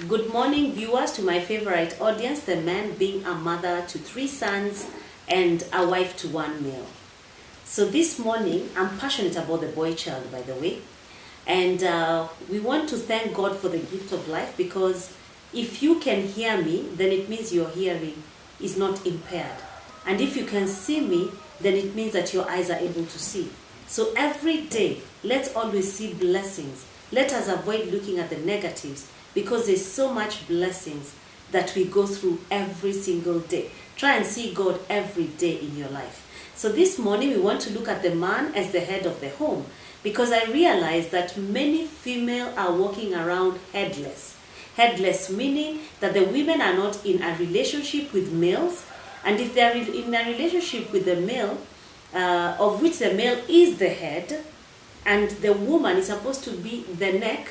Good morning, viewers, to my favorite audience, the man being a mother to 3 sons and a wife to 1 male. So this morning, I'm passionate about the boy child, by the way. And we want to thank God for the gift of life, because if you can hear me, then it means your hearing is not impaired. And if you can see me, then it means that your eyes are able to see. So every day, let's always see blessings. Let us avoid looking at the negatives, because there's so much blessings that we go through every single day. Try and see God every day in your life. So this morning, we want to look at the man as the head of the home, because I realize that many females are walking around headless. Headless meaning that the women are not in a relationship with males, and if they are in a relationship with the male, of which the male is the head, and the woman is supposed to be the neck,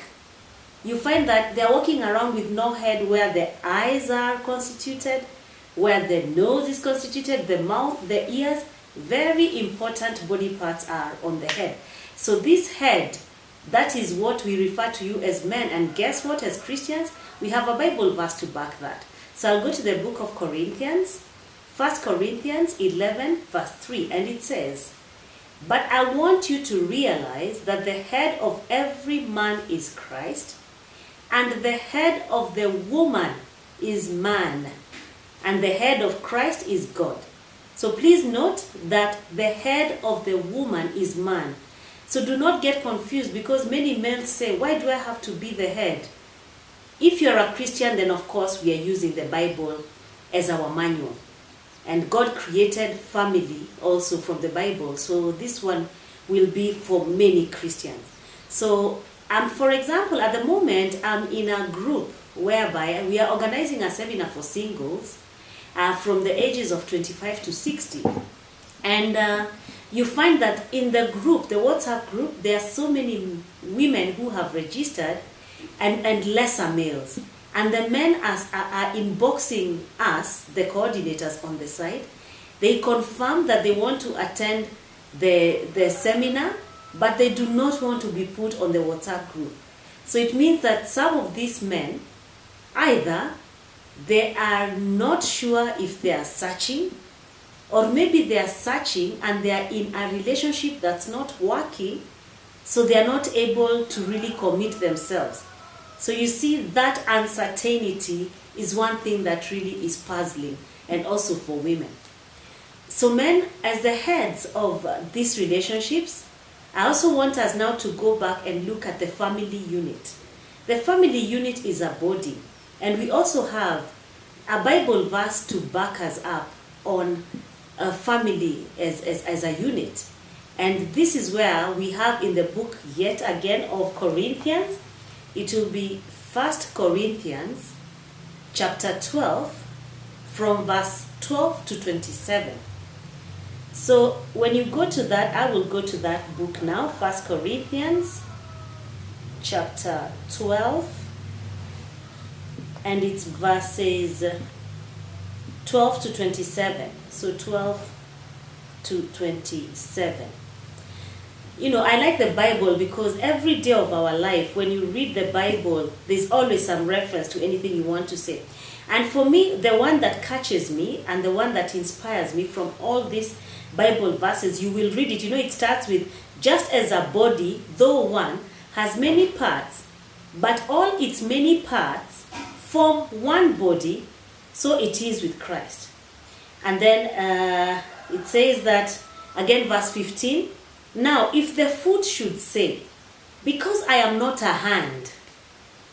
you find that they're walking around with no head, where the eyes are constituted, where the nose is constituted, the mouth, the ears. Very important body parts are on the head. So this head, that is what we refer to you as men. And guess what? As Christians, we have a Bible verse to back that. So I'll go to the book of Corinthians, 1 Corinthians 11 verse 3, and it says, "But I want you to realize that the head of every man is Christ, and the head of the woman is man, and the head of Christ is God." So please note that the head of the woman is man. So do not get confused, because many men say, why do I have to be the head? If you're a Christian, then of course we are using the Bible as our manual. And God created family also from the Bible. So this one will be for many Christians. So, for example, at the moment, I'm in a group whereby we are organizing a seminar for singles from the ages of 25 to 60. And you find that in the group, the WhatsApp group, there are so many women who have registered and lesser males. And the men are inboxing us, the coordinators on the side. They confirm that they want to attend the seminar, but they do not want to be put on the WhatsApp group. So it means that some of these men, either they are not sure if they are searching, or maybe they are searching and they are in a relationship that's not working, so they are not able to really commit themselves. So you see, that uncertainty is one thing that really is puzzling, and also for women. So men, as the heads of these relationships, I also want us now to go back and look at the family unit. The family unit is a body, and we also have a Bible verse to back us up on a family as a unit. And this is where we have in the book, yet again, of Corinthians. It will be 1 Corinthians chapter 12, from verse 12 to 27. So when you go to that, I will go to that book now, 1 Corinthians chapter 12, and it's verses 12 to 27. So 12 to 27. You know, I like the Bible because every day of our life, when you read the Bible, there's always some reference to anything you want to say. And for me, the one that catches me and the one that inspires me from all these Bible verses, you will read it. You know, it starts with, "Just as a body, though one, has many parts, but all its many parts form one body, so it is with Christ." And then it says that, again, verse 15, "Now, if the foot should say, 'Because I am not a hand,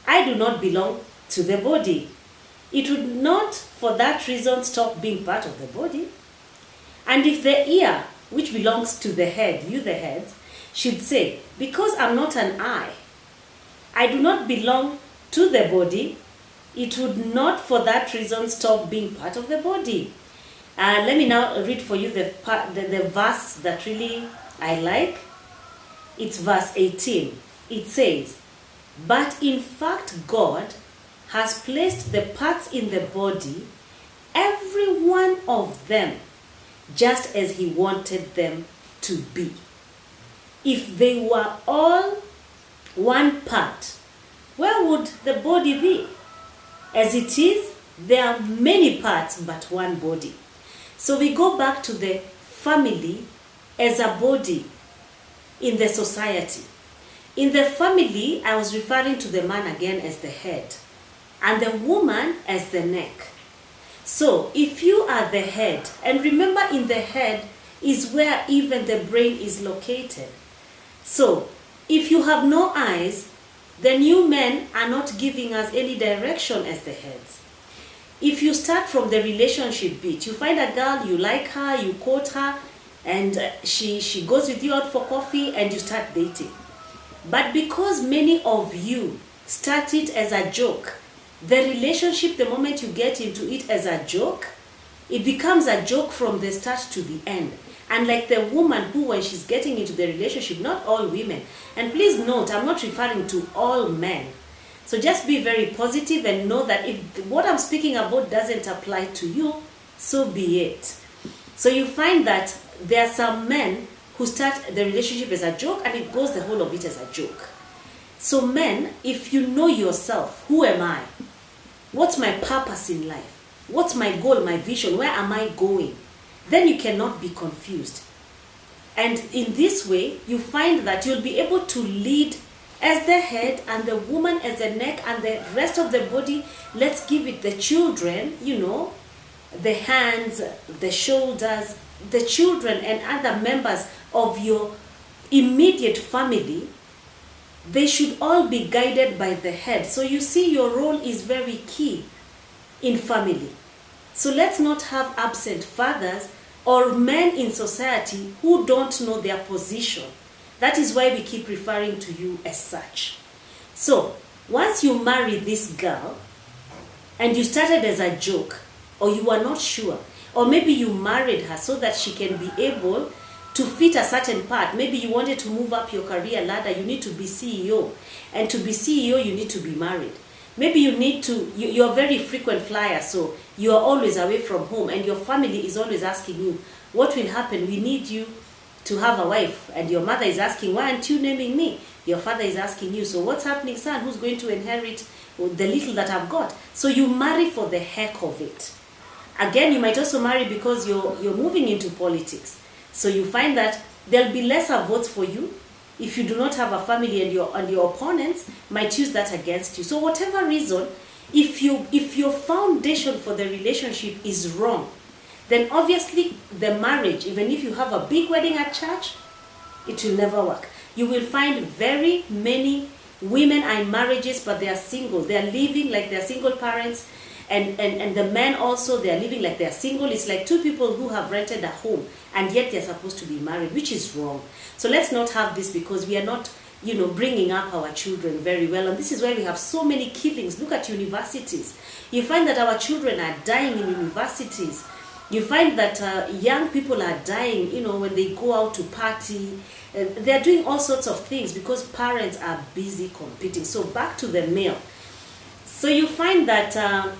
I do not belong to the body,' it would not for that reason stop being part of the body. And if the ear, which belongs to the head, you the heads, should say, 'Because I'm not an eye, I do not belong to the body,' it would not for that reason stop being part of the body." Let me now read for you the verse that really I like. It's verse 18. It says, "But in fact God has placed the parts in the body, every one of them, just as he wanted them to be. If they were all one part, where would the body be? As it is, there are many parts but one body. So we go back to the family as a body in the society. In the family, I was referring to the man again as the head and the woman as the neck. So if you are the head, and remember in the head is where even the brain is located. So if you have no eyes, then you men are not giving us any direction as the heads. If you start from the relationship bit, you find a girl, you like her, you court her, and she goes with you out for coffee and you start dating. But because many of you start it as a joke, the relationship, the moment you get into it as a joke, it becomes a joke from the start to the end. And like the woman who, when she's getting into the relationship, not all women, and please note, I'm not referring to all men. So just be very positive and know that if what I'm speaking about doesn't apply to you, so be it. So you find that there are some men who start the relationship as a joke and it goes the whole of it as a joke. So men, if you know yourself, who am I? What's my purpose in life? What's my goal, my vision? Where am I going? Then you cannot be confused. And in this way, you find that you'll be able to lead as the head and the woman as the neck and the rest of the body. Let's give it the children, the hands, the shoulders, the children and other members of your immediate family. They should all be guided by the head. So you see, your role is very key in family. So let's not have absent fathers or men in society who don't know their position. That is why we keep referring to you as such. So once you marry this girl and you started as a joke, or you are not sure, or maybe you married her so that she can be able to fit a certain part. Maybe you wanted to move up your career ladder, you need to be CEO. And to be CEO, you need to be married. Maybe you need to, you're a very frequent flyer, so you are always away from home and your family is always asking you, what will happen? We need you to have a wife. And your mother is asking, why aren't you naming me? Your father is asking you, so what's happening, son? Who's going to inherit the little that I've got? So you marry for the heck of it. Again, you might also marry because you're moving into politics. So you find that there'll be lesser votes for you if you do not have a family, and your opponents might use that against you. So whatever reason, if your foundation for the relationship is wrong, then obviously the marriage, even if you have a big wedding at church, it will never work. You will find very many women are in marriages, but they are single. They are living like they are single parents. And the men also, they are living like they are single. It's like two people who have rented a home and yet they're supposed to be married, which is wrong. So let's not have this, because we are not, bringing up our children very well. And this is why we have so many killings. Look at universities. You find that our children are dying in universities. You find that young people are dying, when they go out to party. They're doing all sorts of things because parents are busy competing. So back to the male. So you find that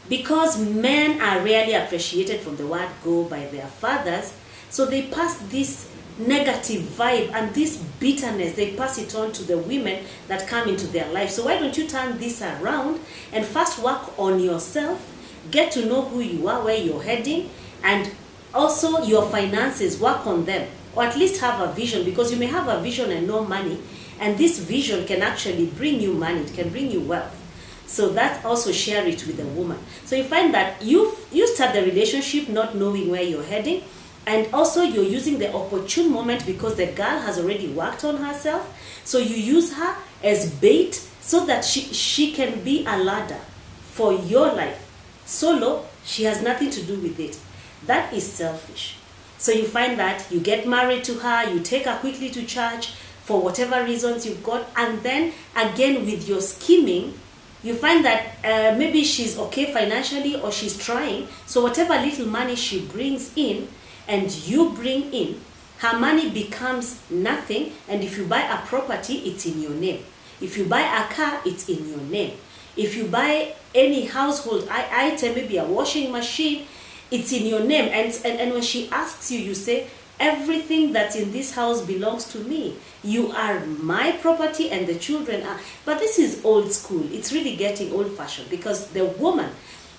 because men are rarely appreciated from the word go by their fathers, so they pass this negative vibe and this bitterness, they pass it on to the women that come into their life. So why don't you turn this around and first work on yourself, get to know who you are, where you're heading, and also your finances, work on them, or at least have a vision, because you may have a vision and no money, and this vision can actually bring you money, it can bring you wealth. So that also share it with the woman. So you find that you start the relationship not knowing where you're heading, and also you're using the opportune moment because the girl has already worked on herself. So you use her as bait so that she can be a ladder for your life. Solo, she has nothing to do with it. That is selfish. So you find that you get married to her, you take her quickly to church for whatever reasons you've got, and then again with your scheming, you find that maybe she's okay financially or she's trying. So whatever little money she brings in and you bring in, her money becomes nothing. And if you buy a property, it's in your name. If you buy a car, it's in your name. If you buy any household item, maybe a washing machine, it's in your name. And when she asks you, you say, Everything that's in this house belongs to me. You are my property and the children are. But this is old school. It's really getting old-fashioned because the woman,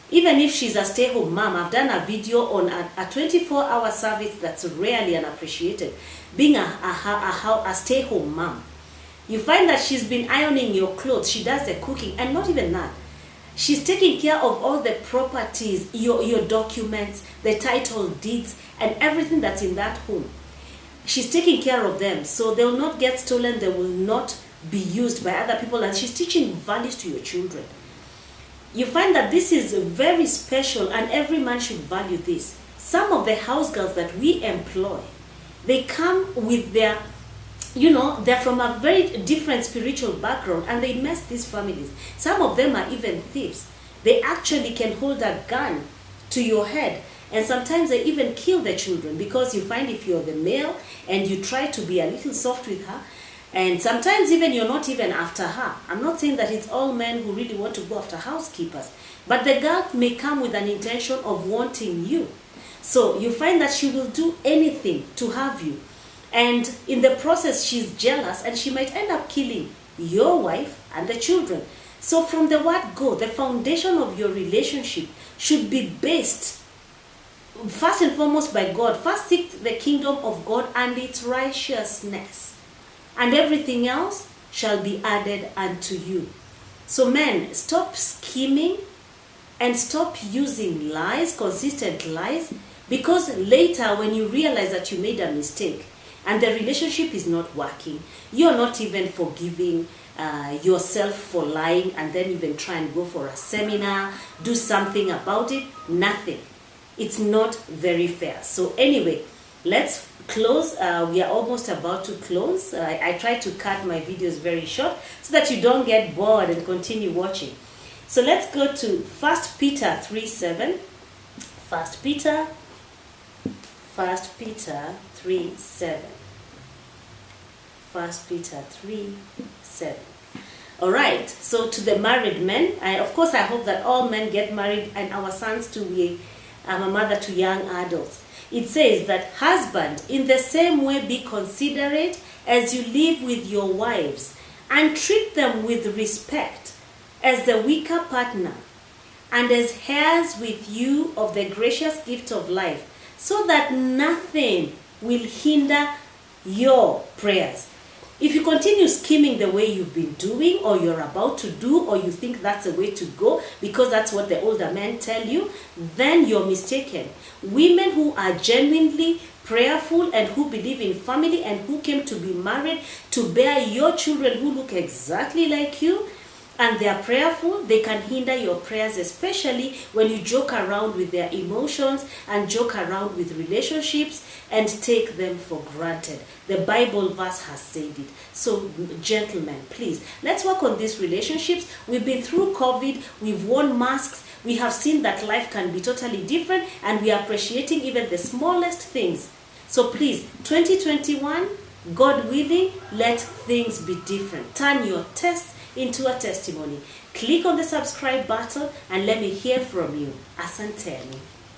even if she's a stay-home mom, I've done a video on a 24-hour service that's rarely unappreciated. Being a stay-home mom, you find that she's been ironing your clothes, she does the cooking, and not even that. She's taking care of all the properties, your documents, the title deeds, and everything that's in that home. She's taking care of them, so they will not get stolen, they will not be used by other people, and she's teaching values to your children. You find that this is very special, and every man should value this. Some of the house girls that we employ, they come with their, they're from a very different spiritual background, and they mess these families. Some of them are even thieves. They actually can hold a gun to your head, and sometimes they even kill their children, because you find if you're the male and you try to be a little soft with her, and sometimes even you're not even after her. I'm not saying that it's all men who really want to go after housekeepers, but the girl may come with an intention of wanting you. So you find that she will do anything to have you. And in the process, she's jealous, and she might end up killing your wife and the children. So from the word go, the foundation of your relationship should be based first and foremost by God. First seek the kingdom of God and its righteousness, and everything else shall be added unto you. So men, stop scheming and stop using lies, consistent lies, because later when you realize that you made a mistake and the relationship is not working, you're not even forgiving yourself for lying, and then even try and go for a seminar, do something about it. Nothing. It's not very fair. So anyway, let's close. We are almost about to close. I try to cut my videos very short so that you don't get bored and continue watching. So let's go to 1 Peter 3:7. 1 Peter 3:7. 1 Peter 3:7. All right. So to the married men, of course, I hope that all men get married, and our sons too. I'm a mother to young adults. It says that, husband, in the same way be considerate as you live with your wives, and treat them with respect as the weaker partner, and as heirs with you of the gracious gift of life, so that nothing will hinder your prayers. If you continue scheming the way you've been doing, or you're about to do, or you think that's the way to go because that's what the older men tell you, then you're mistaken. Women who are genuinely prayerful and who believe in family and who came to be married to bear your children who look exactly like you, and they are prayerful, they can hinder your prayers, especially when you joke around with their emotions and joke around with relationships and take them for granted. The Bible verse has said it. So gentlemen, please, let's work on these relationships. We've been through COVID, we've worn masks, we have seen that life can be totally different, and we are appreciating even the smallest things. So please, 2021, God willing, let things be different. Turn your tests into a testimony. Click on the subscribe button and let me hear from you. Asanteni.